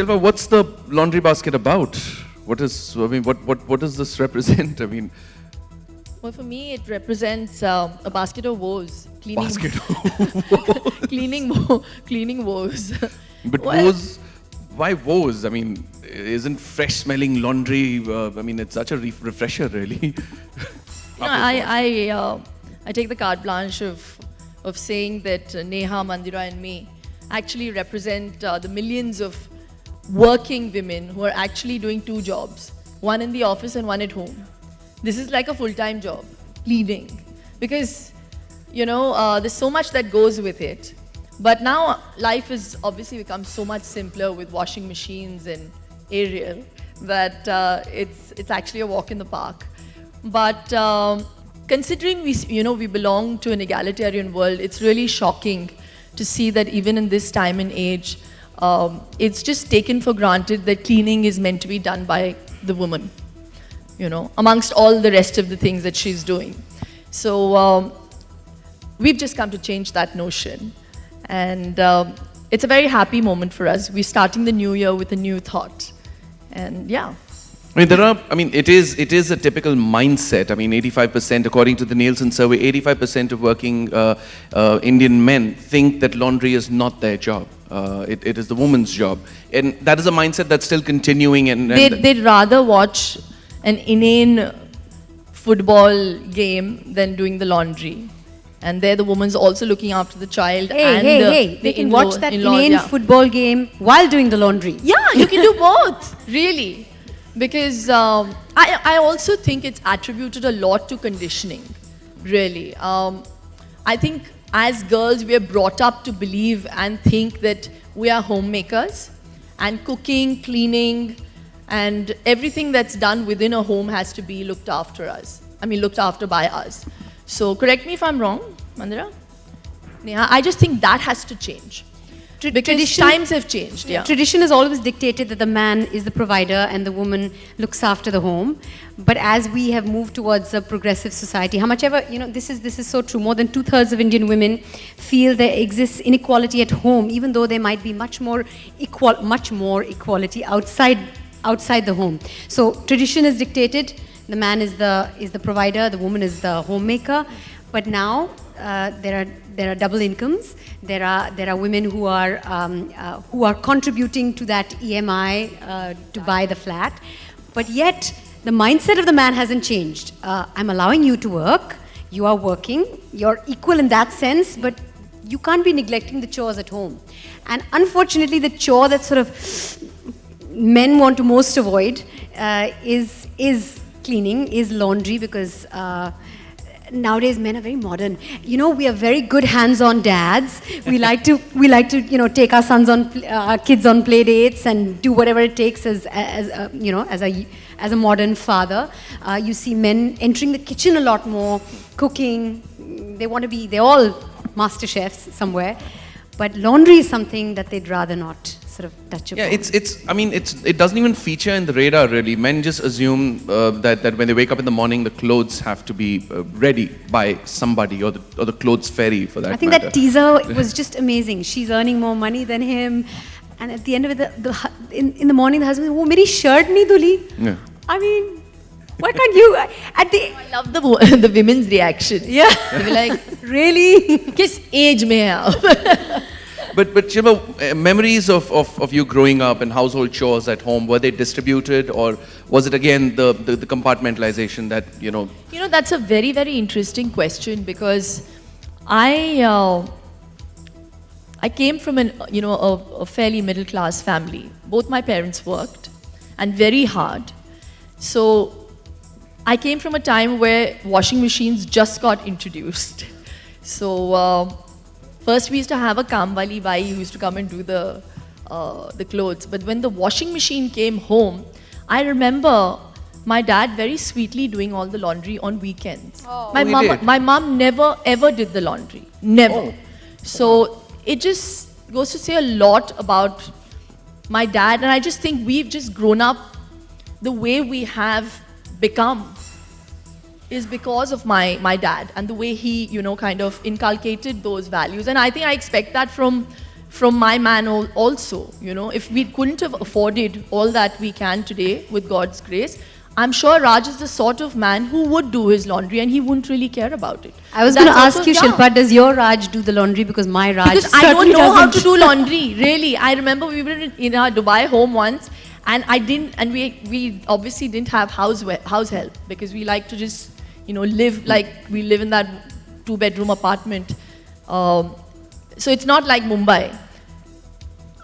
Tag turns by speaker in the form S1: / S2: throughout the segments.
S1: Shilpa, what's the laundry basket about? What does this represent? I mean,
S2: Well, for me, it represents a basket of woes.
S1: basket.
S2: Cleaning woes.
S1: But
S2: Well,
S1: woes, why woes? I mean, isn't fresh-smelling laundry? I mean, it's such a refresher, really.
S2: I take the carte blanche of saying that Neha, Mandira, and me actually represent the millions of working women who are actually doing two jobs, one in the office and one at home. This is like a full-time job, cleaning, because there's so much that goes with it. But now life has obviously become so much simpler with washing machines and Ariel that it's actually a walk in the park. But considering we belong to an egalitarian world, it's really shocking to see that even in this time and age, it's just taken for granted that cleaning is meant to be done by the woman, amongst all the rest of the things that she's doing. So we've just come to change that notion. And it's a very happy moment for us. We're starting the new year with a new thought. And yeah.
S1: I mean, it is a typical mindset. I mean, 85%, according to the Nielsen survey, 85% of working Indian men think that laundry is not their job. It is the woman's job. And that is a mindset that's still continuing.
S2: They'd rather watch an inane football game than doing the laundry. And there the woman's also looking after the child
S3: They can watch that inane football game while doing the laundry.
S2: Yeah, you can do both, really. Because I also think it's attributed a lot to conditioning, really. I think as girls, we are brought up to believe and think that we are homemakers, and cooking, cleaning, and everything that's done within a home has to be looked after by us. So correct me if I'm wrong, Mandira. Neha, I just think that has to change. Because times have changed. Yeah.
S3: Tradition has always dictated that the man is the provider and the woman looks after the home. But as we have moved towards a progressive society, how much ever, this is so true. More than 2/3 of Indian women feel there exists inequality at home, even though there might be much more equality outside the home. So tradition is dictated. The man is the provider, the woman is the homemaker. But now there are double incomes. There are women who are contributing to that EMI to buy the flat. But yet the mindset of the man hasn't changed. I'm allowing you to work. You are working. You're equal in that sense, but you can't be neglecting the chores at home. And unfortunately, the chore that sort of men want to most avoid is cleaning, is laundry, because nowadays men are very modern. We are very good hands-on dads. We like to take our kids on play dates and do whatever it takes as a modern father. You see men entering the kitchen a lot more, cooking. They're all master chefs somewhere. But laundry is something that they'd rather not sort of touch upon.
S1: Yeah, it doesn't even feature in the radar, really. Men just assume that when they wake up in the morning, the clothes have to be ready by somebody, or the clothes fairy, for that matter.
S3: I think that teaser was just amazing. She's earning more money than him, and at the end of it, in the morning, the husband says, "Oh, meri shirt nahi dhuli."
S1: Yeah.
S3: I mean, why can't you?
S2: I love the women's reaction.
S3: Yeah.
S2: They were like,
S3: really?
S2: Kis age mein hai aap?
S1: But Shilpa, memories of you growing up and household chores at home, were they distributed, or was it again the compartmentalization that
S2: That's a very, very interesting question, because I came from a fairly middle class family. Both my parents worked, and very hard. So I came from a time where washing machines just got introduced. So first we used to have a kamwali bai who used to come and do the clothes. But when the washing machine came home, I remember my dad very sweetly doing all the laundry on weekends.
S1: Oh.
S2: My mom never ever did the laundry. Never.
S1: Oh.
S2: So it just goes to say a lot about my dad, and I just think we've just grown up the way we have become is because of my dad and the way he, kind of inculcated those values. And I think I expect that from from my man also. You know, if we couldn't have afforded all that we can today with God's grace, I'm sure Raj is the sort of man who would do his laundry and he wouldn't really care about it.
S3: I was
S2: That's
S3: going to ask
S2: also-
S3: you,
S2: yeah.
S3: Shilpa, does your Raj do the laundry? Because my Raj
S2: Because I don't
S3: certainly
S2: know how to
S3: doesn't.
S2: do laundry, really. I remember we were in our Dubai home once, and I didn't, and we obviously didn't have house help because we like to just, you know, live like we live in that 2-bedroom apartment. So it's not like Mumbai.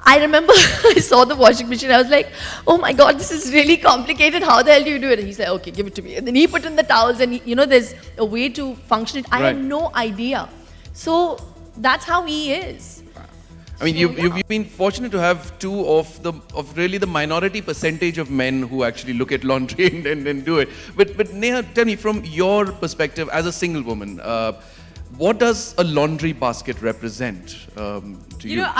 S2: I remember I saw the washing machine. I was like, oh my God, this is really complicated. How the hell do you do it? And he's like, okay, give it to me. And then he put in the towels and, you know, there's a way to function it. I had
S1: Right.
S2: no idea. So that's how he is.
S1: I mean, you've been fortunate to have two of really the minority percentage of men who actually look at laundry and do it. But Neha, tell me, from your perspective as a single woman, what does a laundry basket represent to you?
S4: You know,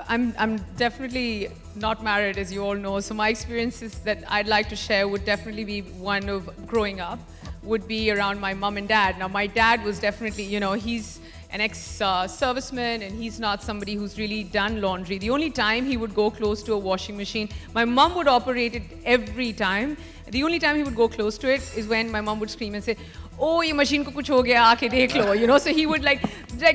S4: I'm definitely not married, as you all know. So my experiences that I'd like to share would definitely be one of growing up, would be around my mom and dad. Now, my dad was definitely, you know, he's an ex-serviceman and he's not somebody who's really done laundry. The only time he would go close to a washing machine, my mom would operate it every time. The only time he would go close to it is when my mom would scream and say, oh, ye machine ko kuch ho gaya, aake dekh lo. You know, so he would like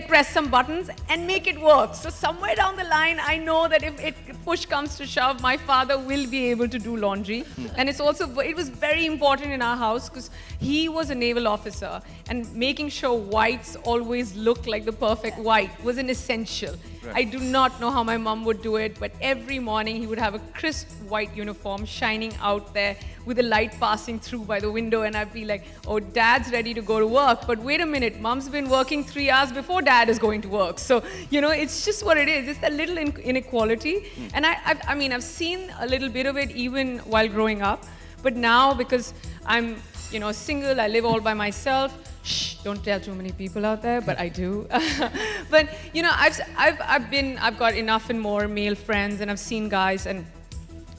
S4: press some buttons and make it work. So somewhere down the line, I know that if push comes to shove, my father will be able to do laundry. And it was very important in our house because he was a naval officer and making sure whites always look like the perfect white was an essential. Right. I do not know how my mom would do it, but every morning he would have a crisp white uniform shining out there with the light passing through by the window, and I'd be like, oh, dad's ready to go to work, but wait a minute, mom's been working 3 hours before dad is going to work. So, you know, it's just what it is. It's that little inequality. And I mean, I've seen a little bit of it even while growing up, but now because I'm, you know, single, I live all by myself. Shh, don't tell too many people out there, but I do. But, you know, I've got enough and more male friends, and I've seen guys and,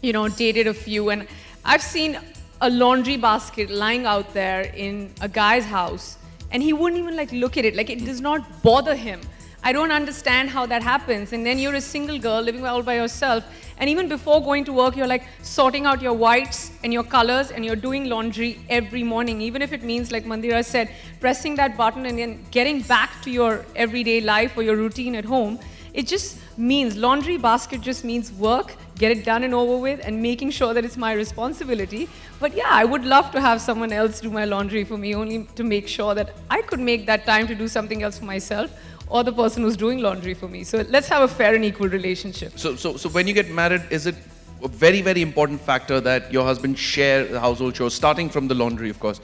S4: you know, dated a few, and I've seen a laundry basket lying out there in a guy's house, and he wouldn't even like look at it. Like, it does not bother him. I don't understand how that happens. And then you're a single girl living all by yourself, and even before going to work, you're like sorting out your whites and your colors, and you're doing laundry every morning, even if it means, like Mandira said, pressing that button and then getting back to your everyday life or your routine at home. It just means, laundry basket just means work, get it done and over with, and making sure that it's my responsibility. But yeah, I would love to have someone else do my laundry for me, only to make sure that I could make that time to do something else for myself, or the person who's doing laundry for me. So let's have a fair and equal relationship.
S1: So when you get married, is it a very, very important factor that your husband share the household chores, starting from the laundry, of course,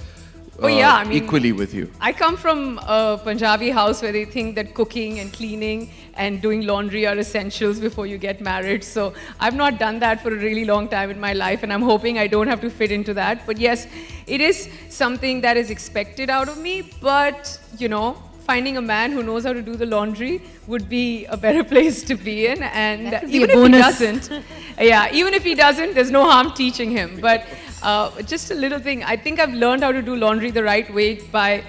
S4: Oh yeah, I mean,
S1: equally with you?
S4: I come from a Punjabi house where they think that cooking and cleaning and doing laundry are essentials before you get married. So I've not done that for a really long time in my life, and I'm hoping I don't have to fit into that. But yes, it is something that is expected out of me, but, you know, finding a man who knows how to do the laundry would be a better place to be in. And
S3: That could be
S4: even
S3: a
S4: if he
S3: bonus.
S4: doesn't, yeah, even if he doesn't, there's no harm teaching him. But just a little thing, I think I've learned how to do laundry the right way by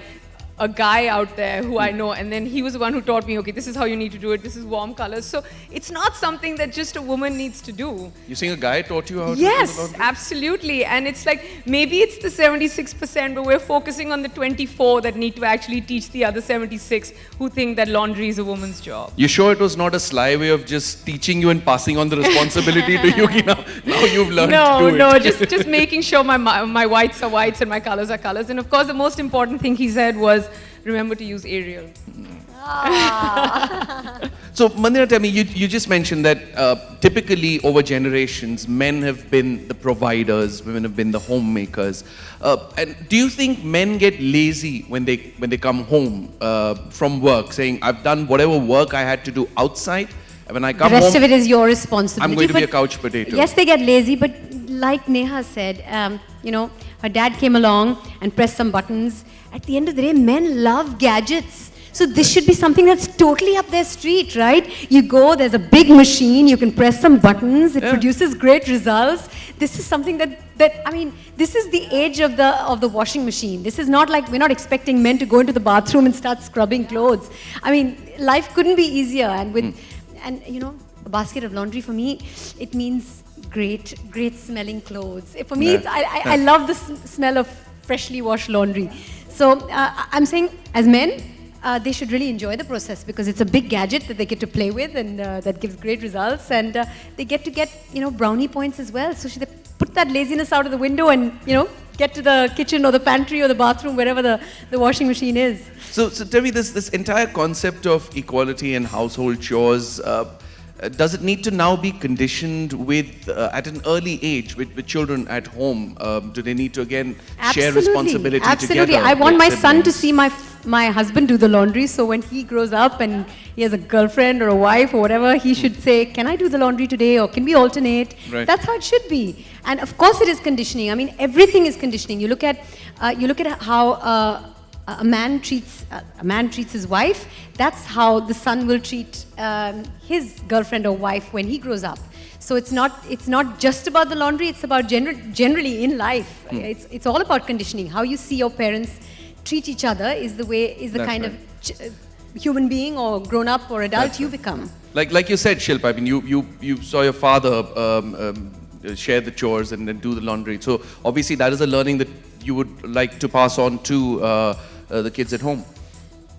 S4: a guy out there who I know, and then he was the one who taught me, okay, this is how you need to do it, this is warm colors. So it's not something that just a woman needs to do.
S1: You're saying a guy taught you how to do the
S4: Yes,
S1: laundry?
S4: absolutely. And it's like, maybe it's the 76%, but we're focusing on the 24 that need to actually teach the other 76 who think that laundry is a woman's job.
S1: You sure it was not a sly way of just teaching you and passing on the responsibility to you? Now you've learned to do it.
S4: just making sure my whites are whites and my colors are colors. And of course, the most important thing he said was, remember to use Ariel.
S1: So, Mandira, tell me, you just mentioned that typically over generations, men have been the providers, women have been the homemakers. And do you think men get lazy when they come home from work, saying, I've done whatever work I had to do outside, and when I come
S3: The rest
S1: home,
S3: of it is your responsibility.
S1: I'm going to be a
S3: But
S1: couch potato?
S3: yes, they get lazy, but like Neha said, you know, her dad came along and pressed some buttons. At the end of the day, men love gadgets. So this should be something that's totally up their street, right? You go, there's a big machine, you can press some buttons, it produces great results. This is something that I mean, this is the age of the washing machine. This is not like, we're not expecting men to go into the bathroom and start scrubbing clothes. I mean, life couldn't be easier, and with and you know, a basket of laundry for me, it means great smelling clothes. For me,
S1: Yeah.
S3: I love the smell of freshly washed laundry. So I'm saying, as men, they should really enjoy the process because it's a big gadget that they get to play with, and that gives great results, and they get to get, you know, brownie points as well. So should they put that laziness out of the window and, you know, get to the kitchen or the pantry or the bathroom, wherever the washing machine is.
S1: So tell me, this entire concept of equality and household chores, does it need to now be conditioned with at an early age with children at home? Do they need to again share responsibility
S3: Absolutely.
S1: together?
S3: I want
S1: with
S3: my son to
S1: siblings?
S3: see my husband do the laundry, so when he grows up and he has a girlfriend or a wife or whatever, he should say, can I do the laundry today, or can we alternate?
S1: Right.
S3: That's how it should be. And of course it is conditioning. I mean, everything is conditioning. You look at how a man treats his wife. That's how the son will treat his girlfriend or wife when he grows up. So it's not just about the laundry. It's about generally in life. It's all about conditioning. How you see your parents treat each other is the
S1: That's
S3: kind
S1: right.
S3: of human being or grown up or adult
S1: That's
S3: you
S1: right.
S3: become.
S1: Like you said, Shilpa, I mean, you saw your father share the chores and then do the laundry. So obviously that is a learning that you would like to pass on to the kids at home.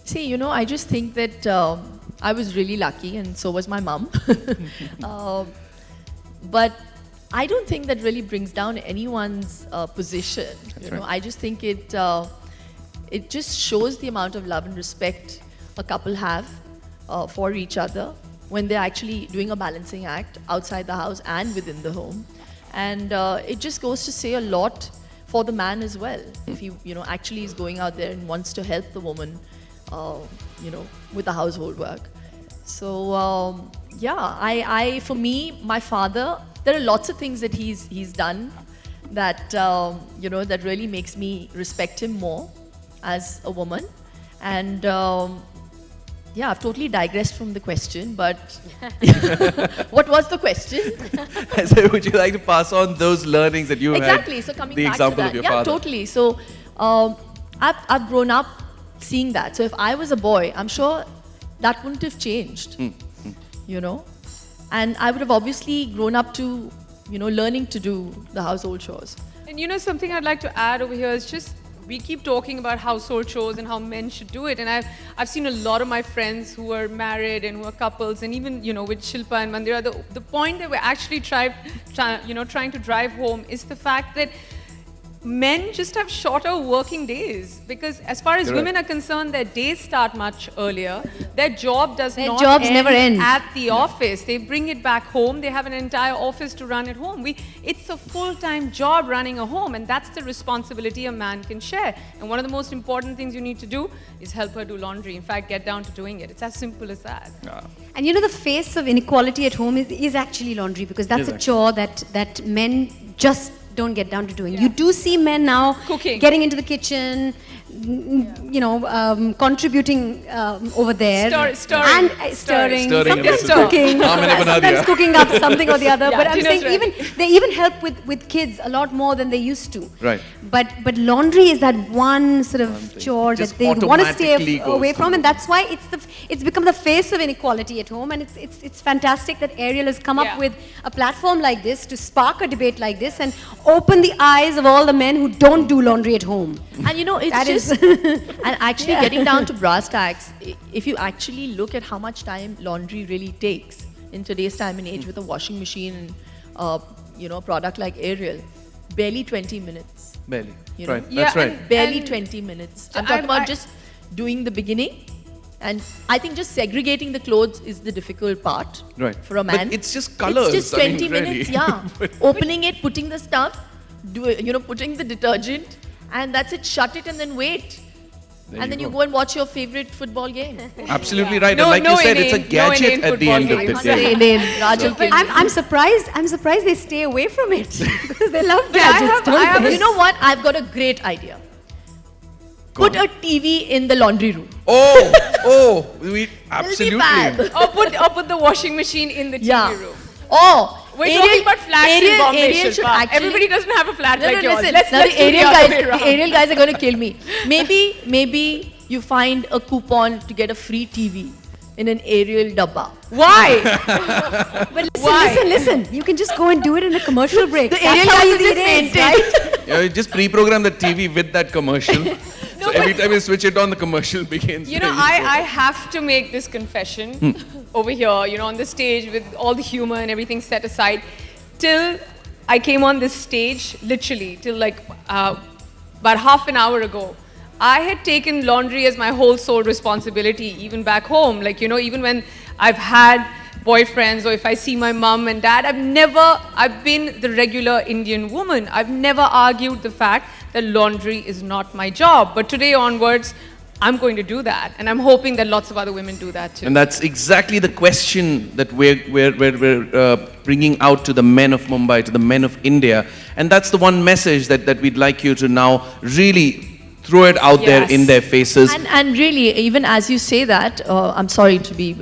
S2: See, you know, I just think that I was really lucky, and so was my mum. But I don't think that really brings down anyone's position. You know,
S1: right.
S2: I just think it just shows the amount of love and respect a couple have for each other when they're actually doing a balancing act outside the house and within the home. And it just goes to say a lot for the man as well. If he, you know, actually is going out there and wants to help the woman, you know, with the household work. So yeah, for me, my father, there are lots of things that he's done that you know, that really makes me respect him more as a woman. And yeah, I've totally digressed from the question, but what was the question?
S1: So would you like to pass on those learnings that you
S2: Exactly.
S1: had?
S2: So coming
S1: the
S2: back
S1: example
S2: to that,
S1: of your
S2: yeah,
S1: father.
S2: totally. So I've grown up seeing that. So if I was a boy, I'm sure that wouldn't have changed. You know, and I would have obviously grown up to, you know, learning to do the household chores.
S4: And you know, something I'd like to add over here is just, we keep talking about household chores and how men should do it. And I've seen a lot of my friends who are married and who are couples, and even, you know, with Shilpa and Mandira, the point that we're actually trying to drive home is the fact that men just have shorter working days, because as far as
S1: Correct.
S4: women are concerned, their days start much earlier. Their job does
S3: Their
S4: not
S3: jobs never end.
S4: at the office. They bring it back home. They have an entire office to run at home. It's a full-time job running a home, and that's the responsibility a man can share. And one of the most important things you need to do is help her do laundry. In fact, get down to doing it. It's as simple as that.
S3: And you know, the face of inequality at home is actually laundry, because that's a chore that men just don't get down to doing. You do see men now
S4: Cooking.
S3: getting into the kitchen, you know, contributing over there.
S4: Stirring.
S3: And
S1: Stirring
S3: stirring.
S1: a
S3: Sometimes
S1: little.
S3: cooking.
S1: Aam and
S3: Sometimes
S1: Banadia.
S3: cooking up something or the other.
S4: Yeah,
S3: But I'm
S4: dinner's
S3: saying
S4: ready.
S3: they even help with kids a lot more than they used to.
S1: Right.
S3: But laundry is that one sort of
S1: thing.
S3: chore
S1: Just
S3: that they want to stay
S1: automatically goes
S3: away from,
S1: through.
S3: and that's why it's become the face of inequality at home. And it's fantastic that Ariel has come
S4: Yeah.
S3: up with a platform like this to spark a debate like this and open the eyes of all the men who don't do laundry at home.
S2: And you know, it's
S3: That is-
S2: just, and actually getting down to brass tacks, if you actually look at how much time laundry really takes in today's time and age with a washing machine and, you know, a product like Ariel, barely 20 minutes.
S1: Barely.
S2: You know?
S1: Right.
S4: Yeah,
S1: That's right.
S4: and-
S2: Barely 20 minutes. I'm talking about
S4: I-
S2: just doing the beginning. And I think just segregating the clothes is the difficult part
S1: Right.
S2: for a
S1: But
S2: man.
S1: it's just colours,
S2: It's just
S1: I mean,
S2: 20 minutes,
S1: really.
S2: yeah. Opening it, putting the stuff, putting the detergent, and that's it. Shut it and then wait.
S1: There
S2: And then you
S1: go.
S2: go and watch your favorite football game.
S1: Absolutely right.
S4: No-
S1: and like
S4: no
S1: you said, it's a
S4: inane- no
S1: gadget
S4: inane
S1: at the
S4: football
S1: end of
S4: game.
S1: the
S2: I must
S1: day.
S2: say, Lane, Raj will
S3: But
S2: kill me.
S3: I'm surprised they stay away from it because they love
S4: But I
S3: gadgets.
S4: have-
S3: don't
S4: I have
S3: they?
S2: You know what? I've got a great idea. Put a TV in the laundry room.
S1: We
S2: fab.
S1: absolutely.
S4: Or put the washing machine in the TV
S2: Yeah.
S4: room.
S2: Oh,
S4: We're talking about flats in Bombay,
S2: Ariel should
S4: Shilpa.
S2: actually.
S4: Everybody doesn't have a flat
S2: No,
S4: like
S2: no,
S4: yours.
S2: listen.
S4: Let's
S2: Now
S4: do
S2: the Ariel
S4: the other
S2: guys,
S4: way
S2: the
S4: around.
S2: Ariel guys are going to kill me. Maybe you find a coupon to get a free TV in an aerial dabba.
S4: Why?
S3: But listen,
S4: Why?
S3: listen. You can just go and do it in a commercial break.
S2: The
S3: That's
S2: aerial
S3: how
S2: was
S3: easy it
S2: just
S3: is, right?
S1: Yeah, you just pre-program the TV with that commercial. So every time you switch it on, the commercial begins.
S4: You know, I have to make this confession over here, you know, on the stage with all the humor and everything set aside. Till I came on this stage, literally, till like about half an hour ago, I had taken laundry as my whole sole responsibility, even back home. Like, you know, even when I've had boyfriends or if I see my mum and dad, I've been the regular Indian woman. I've never argued the fact that laundry is not my job. But today onwards, I'm going to do that. And I'm hoping that lots of other women do that too.
S1: And that's exactly the question that we're bringing out to the men of Mumbai, to the men of India. And that's the one message that we'd like you to now really throw it out there in their faces.
S2: And really, even as you say that, I'm sorry to be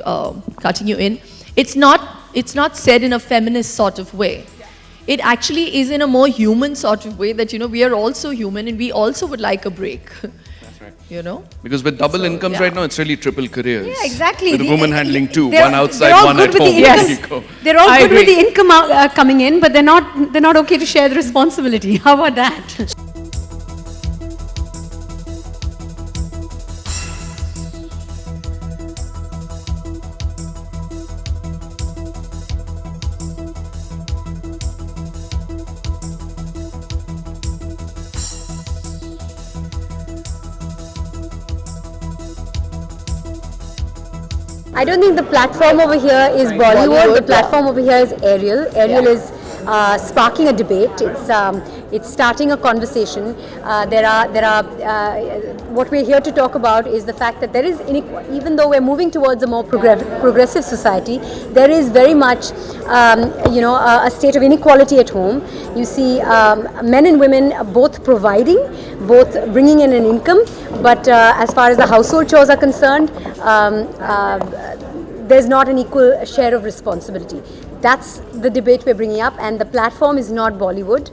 S2: cutting you in, it's not said in a feminist sort of way. It actually is in a more human sort of way that, you know, we are also human and we also would like a break.
S1: That's right.
S2: You know?
S1: Because with double incomes
S2: yeah.
S1: right now, it's really triple careers.
S3: Yeah, exactly.
S1: With the woman handling two,
S3: they're-
S1: one
S3: they're
S1: outside,
S3: all
S1: one
S3: good
S1: at
S3: with the
S1: home.
S3: income.
S1: There you go.
S3: They're all
S4: I
S3: good with
S4: agree.
S3: the income coming in, but they're not okay to share the responsibility. How about that?
S5: I don't think the platform over here is Bollywood. The platform over here is Ariel. Ariel is sparking a debate. It's starting a conversation. What we're here to talk about is the fact that there is even though we're moving towards a more progressive society, there is very much a state of inequality at home. You see men and women both providing, both bringing in an income, but as far as the household chores are concerned, there's not an equal share of responsibility. That's the debate we're bringing up, and the platform is not Bollywood.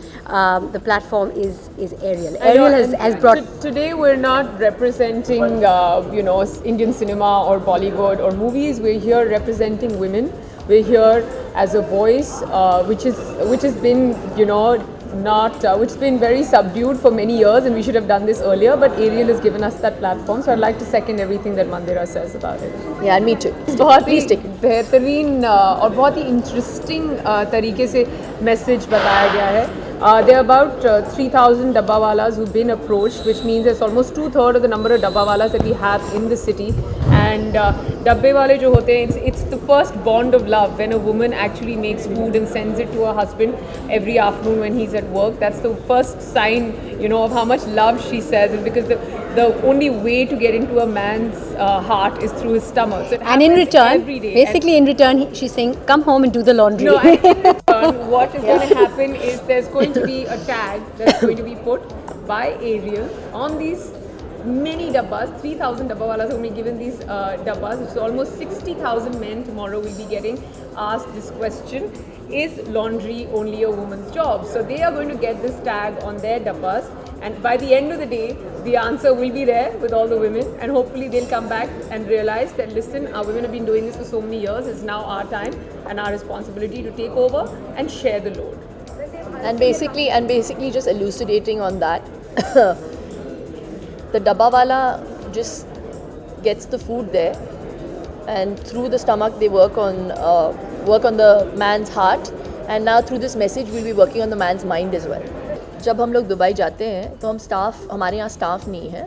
S5: The platform is Ariel. Ariel has brought.
S4: Today we're not representing, Indian cinema or Bollywood or movies. We're here representing women. We're here as a voice, which has been, which has been very subdued for many years, and we should have done this earlier. But Ariel has given us that platform, so I'd like to second everything that Mandira says about it.
S2: Yeah, and me too.
S4: बहुत ही बेहतरीन और बहुत ही interesting तरीके से message बताया गया है. There are about 3,000 dabbawalas who've been approached, which means it's almost 2/3 of the number of dabbawalas that we have in the city. And dabbe wale jo hote hain, it's the first bond of love when a woman actually makes food and sends it to her husband every afternoon when he's at work. That's the first sign, of how much love she says, is because the only way to get into a man's heart is through his stomach. So it
S5: And in
S4: happens
S5: return,
S4: every day.
S5: basically in return, she's saying, "Come home and do the laundry."
S4: No, and in return, what is going to happen is there's going to be a tag that's going to be put by Ariel on these many dabbas. 3,000 dabbawalas will be given these dabbas, which is almost 60,000 men tomorrow will be getting asked this question: is laundry only a woman's job? So they are going to get this tag on their dabbas, and by the end of the day, the answer will be there with all the women, and hopefully they'll come back and realize that, listen, our women have been doing this for so many years, it's now our time and our responsibility to take over and share the load.
S2: And basically just elucidating on that, the dabbawala just gets the food there, and through the stomach they work on the man's heart, and now through this message we'll be working on the man's mind as well. जब हम लोग Dubai जाते हैं तो हमारे यहाँ staff नहीं है,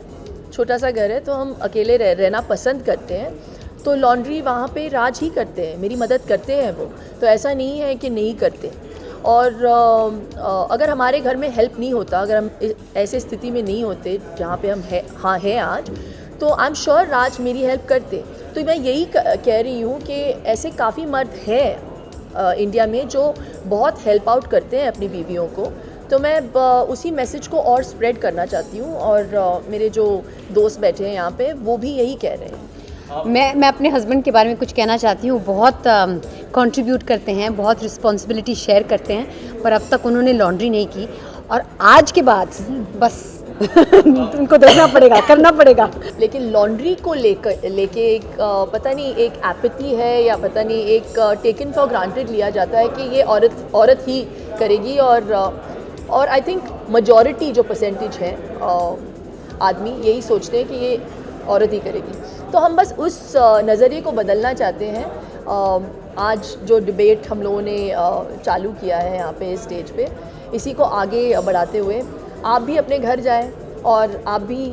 S2: छोटा सा घर है, तो हम अकेले रहना पसंद करते हैं, तो लॉन्ड्री वहाँ पे राज ही करते हैं, मेरी मदद करते हैं वो, तो ऐसा नहीं है कि नहीं करते. और अगर हमारे घर में हेल्प नहीं होता, अगर हम ऐसे स्थिति में नहीं होते जहाँ पे हम हैं आज, तो आई एम श्योर राज मेरी हेल्प करते. तो मैं यही कह रही हूँ कि ऐसे काफ़ी मर्द हैं इंडिया में जो बहुत हेल्प आउट करते हैं अपनी बीवियों को. तो मैं उसी मैसेज को और स्प्रेड करना चाहती हूँ, और मेरे जो दोस्त बैठे हैं यहाँ पे वो भी यही कह रहे हैं.
S3: मैं अपने हस्बैंड के बारे में कुछ कहना चाहती हूँ. बहुत कंट्रीब्यूट करते हैं, बहुत रिस्पॉन्सिबिलिटी शेयर करते हैं, पर अब तक उन्होंने लॉन्ड्री नहीं की, और आज के बाद बस
S5: उनको देखना पड़ेगा, करना पड़ेगा।
S2: लेकिन लॉन्ड्री को लेके एक पता नहीं एक एपैथी है या पता नहीं एक टेकन फॉर ग्रांटेड लिया जाता है कि ये औरत ही करेगी और आई थिंक मेजॉरिटी जो परसेंटेज है आदमी यही सोचते हैं कि ये औरत ही करेगी। तो हम बस उस नज़रिए को बदलना चाहते हैं। आज जो डिबेट हम लोगों ने चालू किया है यहाँ पे इस स्टेज पे, इसी को आगे बढ़ाते हुए आप भी अपने घर जाएं और आप भी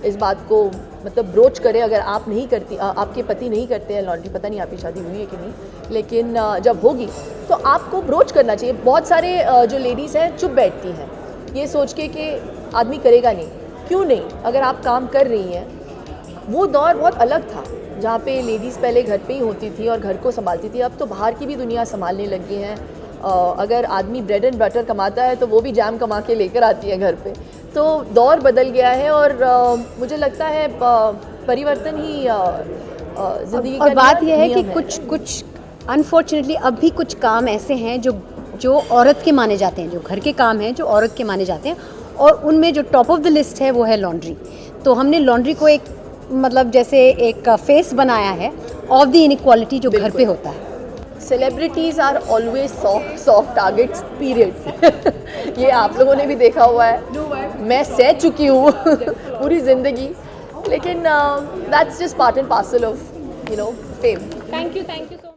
S2: इस बात को मतलब ब्रोच करें। अगर आप नहीं करती, आपके पति नहीं करते हैं लॉन्ड्री, पता नहीं आपकी शादी हुई है कि नहीं, लेकिन जब होगी तो आपको ब्रोच करना चाहिए। बहुत सारे जो लेडीज़ हैं चुप बैठती हैं ये सोच के कि आदमी करेगा नहीं। क्यों नहीं? अगर आप काम कर रही हैं, वो दौर बहुत अलग था जहाँ पे लेडीज़ पहले घर पे ही होती थी और घर को संभालती थी। अब तो बाहर की भी दुनिया संभालने लगी हैं। अगर आदमी ब्रेड एंड बटर कमाता है तो वो भी जैम कमा के लेकर आती है घर पे। तो दौर बदल गया है और मुझे लगता है परिवर्तन ही ज़िंदगी का
S5: और बात यह है कि
S2: नियम
S5: कुछ अनफॉर्चुनेटली अब भी कुछ काम ऐसे हैं जो औरत के माने जाते हैं, जो घर के काम हैं जो औरत के माने जाते हैं, और उनमें जो टॉप ऑफ द लिस्ट है वो है लॉन्ड्री। तो हमने लॉन्ड्री को एक मतलब जैसे एक फेस बनाया है ऑफ द इनइक्वालिटी जो घर पे होता है।
S2: Celebrities are always soft targets period. ये आप लोगों ने भी देखा हुआ है, मैं सह चुकी हूँ पूरी ज़िंदगी। लेकिन that's just part and parcel of fame.
S5: Thank you so